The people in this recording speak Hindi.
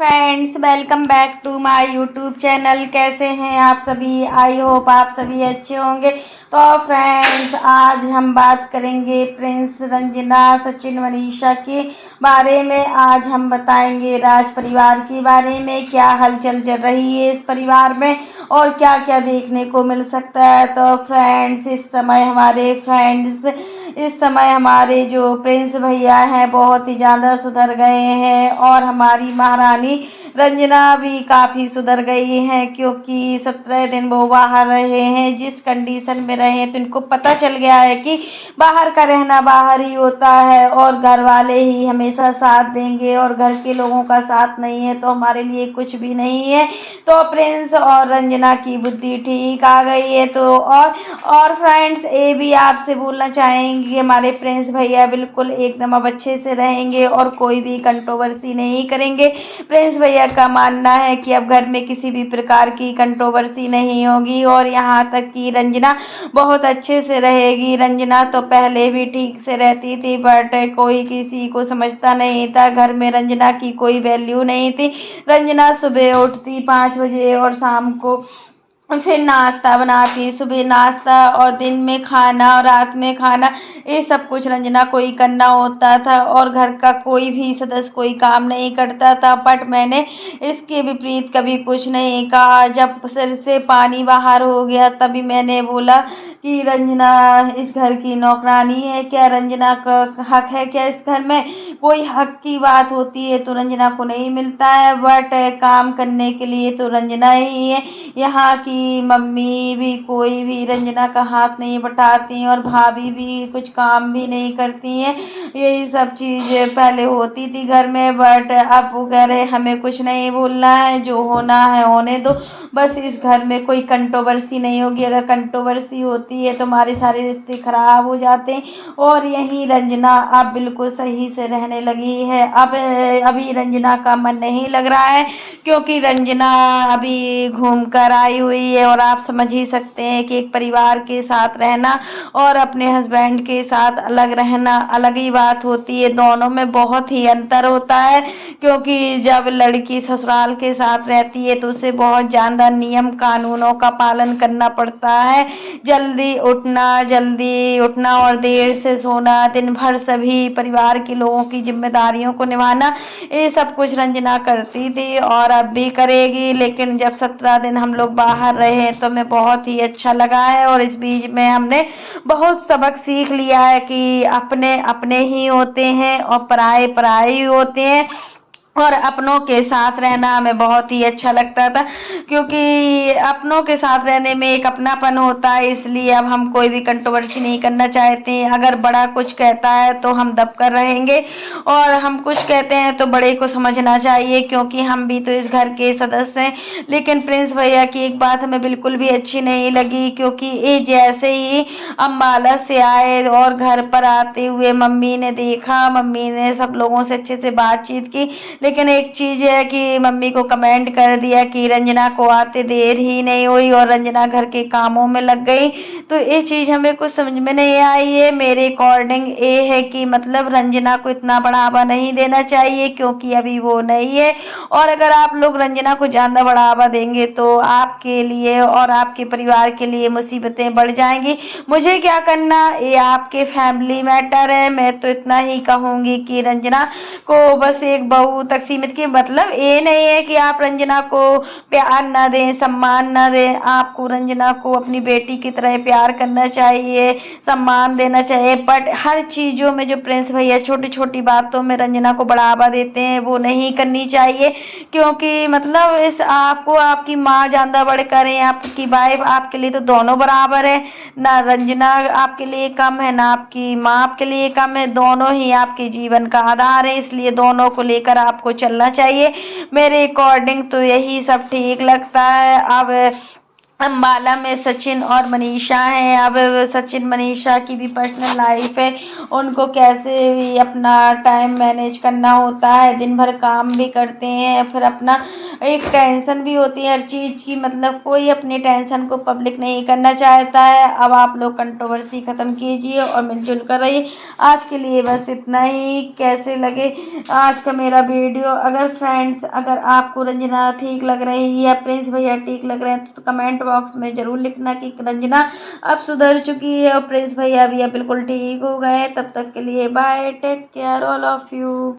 Friends, welcome back to my YouTube channel. कैसे हैं आप सभी? आई होप आप सभी अच्छे होंगे। तो फ्रेंड्स, आज हम बात करेंगे प्रिंस, रंजना, सचिन, मनीषा के बारे में। आज हम बताएंगे राज परिवार के बारे में, क्या हलचल चल रही है इस परिवार में और क्या क्या देखने को मिल सकता है। तो फ्रेंड्स, इस समय हमारे जो प्रिंस भैया हैं बहुत ही ज़्यादा सुधर गए हैं और हमारी महारानी रंजना भी काफ़ी सुधर गई हैं, क्योंकि 17 दिन वो बाहर रहे हैं। जिस कंडीशन में रहे तो इनको पता चल गया है कि बाहर का रहना बाहर ही होता है और घर वाले ही हमेशा साथ देंगे और घर के लोगों का साथ नहीं है तो हमारे लिए कुछ भी नहीं है। तो प्रिंस और रंजना की बुद्धि ठीक आ गई है। तो और फ्रेंड्स, ये भी आपसे बोलना चाहेंगे कि हमारे प्रिंस भैया बिल्कुल एकदम अब अच्छे से रहेंगे और कोई भी कंट्रोवर्सी नहीं करेंगे। प्रिंस भैया का मानना है कि अब घर में किसी भी प्रकार की कंट्रोवर्सी नहीं होगी और यहाँ तक कि रंजना बहुत अच्छे से रहेगी। रंजना तो पहले भी ठीक से रहती थी बट कोई किसी को समझता नहीं था। घर में रंजना की कोई वैल्यू नहीं थी। रंजना सुबह उठती 5 बजे और शाम को फिर नाश्ता बनाती, सुबह नाश्ता और दिन में खाना और रात में खाना, ये सब कुछ रंजना को ही करना होता था और घर का कोई भी सदस्य कोई काम नहीं करता था। बट मैंने इसके विपरीत कभी कुछ नहीं कहा। जब सिर से पानी बाहर हो गया तभी मैंने बोला कि रंजना इस घर की नौकरानी है क्या? रंजना का हक है क्या इस घर में? कोई हक की बात होती है तो रंजना को नहीं मिलता है, बट काम करने के लिए तो रंजना ही है। यहाँ की मम्मी भी कोई भी रंजना का हाथ नहीं बटाती और भाभी भी कुछ काम भी नहीं करती हैं। यही सब चीज़ पहले होती थी घर में, बट अब वो कह रहे हमें कुछ नहीं बोलना है, जो होना है होने दो। बस इस घर में कोई कंट्रोवर्सी नहीं होगी। अगर कंट्रोवर्सी होती है तो हमारे सारे रिश्ते खराब हो जाते हैं और यही रंजना अब बिल्कुल सही से रहने लगी है। अब अभी रंजना का मन नहीं लग रहा है क्योंकि रंजना अभी घूम कर आई हुई है और आप समझ ही सकते हैं कि एक परिवार के साथ रहना और अपने हस्बैंड के साथ अलग रहना अलग ही बात होती है। दोनों में बहुत ही अंतर होता है, क्योंकि जब लड़की ससुराल के साथ रहती है तो उसे बहुत ज़्यादा नियम कानूनों का पालन करना पड़ता है। जल्दी उठना और देर से सोना, दिन भर सभी परिवार के लोगों की जिम्मेदारियों को निभाना, ये सब कुछ रंजना करती थी और अब भी करेगी। लेकिन जब 17 दिन हम लोग बाहर रहे तो हमें बहुत ही अच्छा लगा है और इस बीच में हमने बहुत सबक सीख लिया है कि अपने अपने ही होते हैं और पराए पराए ही होते हैं। और अपनों के साथ रहना हमें बहुत ही अच्छा लगता था, क्योंकि अपनों के साथ रहने में एक अपनापन होता है। इसलिए अब हम कोई भी कंट्रोवर्सी नहीं करना चाहते हैं। अगर बड़ा कुछ कहता है तो हम दब कर रहेंगे और हम कुछ कहते हैं तो बड़े को समझना चाहिए, क्योंकि हम भी तो इस घर के सदस्य हैं। लेकिन प्रिंस भैया की एक बात हमें बिल्कुल भी अच्छी नहीं लगी, क्योंकि ये जैसे ही अम्बाला से आए और घर पर आते हुए मम्मी ने देखा, मम्मी ने सब लोगों से अच्छे से बातचीत की। लेकिन एक चीज़ है कि मम्मी को कमेंट कर दिया कि रंजना को आते देर ही नहीं हुई और रंजना घर के कामों में लग गई। तो ये चीज़ हमें कुछ समझ में नहीं आई है। मेरे अकॉर्डिंग ये है कि मतलब रंजना को इतना बढ़ावा नहीं देना चाहिए, क्योंकि अभी वो नहीं है। और अगर आप लोग रंजना को ज़्यादा बढ़ावा देंगे तो आपके लिए और आपके परिवार के लिए मुसीबतें बढ़ जाएंगी। मुझे क्या करना, ये आपके फैमिली मैटर है। मैं तो इतना ही कहूँगी कि रंजना को बस एक बहू तक सीमित की, मतलब ये नहीं है कि आप रंजना को प्यार ना दें, सम्मान ना दें। आपको रंजना को अपनी बेटी की तरह प्यार करना चाहिए, सम्मान देना चाहिए। बट हर चीज़ों में जो प्रिंस भैया छोटी छोटी बातों में रंजना को बढ़ावा देते हैं वो नहीं करनी चाहिए, क्योंकि मतलब इस आपको आपकी माँ ज़्यादा बढ़कर है, आपकी वाइफ आपके लिए तो दोनों बराबर है। ना रंजना आपके लिए कम है ना आपकी माँ आपके लिए कम है, दोनों ही आपके जीवन का आधार है। इसलिए दोनों को लेकर आपको चलना चाहिए। मेरे अकॉर्डिंग तो यही सब ठीक लगता है। अब अम्बाला में सचिन और मनीषा हैं। अब सचिन मनीषा की भी पर्सनल लाइफ है, उनको कैसे भी अपना टाइम मैनेज करना होता है। दिन भर काम भी करते हैं, फिर अपना एक टेंशन भी होती है हर चीज़ की, मतलब कोई अपनी टेंशन को पब्लिक नहीं करना चाहता है। अब आप लोग कंट्रोवर्सी ख़त्म कीजिए और मिलजुल कर रहिए। आज के लिए बस इतना ही। कैसे लगे आज का मेरा वीडियो? अगर फ्रेंड्स, अगर आपको रंजना ठीक लग रही है, प्रिंस भैया ठीक लग रहे हैं, तो कमेंट बॉक्स में ज़रूर लिखना कि रंजना अब सुधर चुकी है और प्रिंस भैया भी अब बिल्कुल ठीक हो गए। तब तक के लिए bye, take care all of you.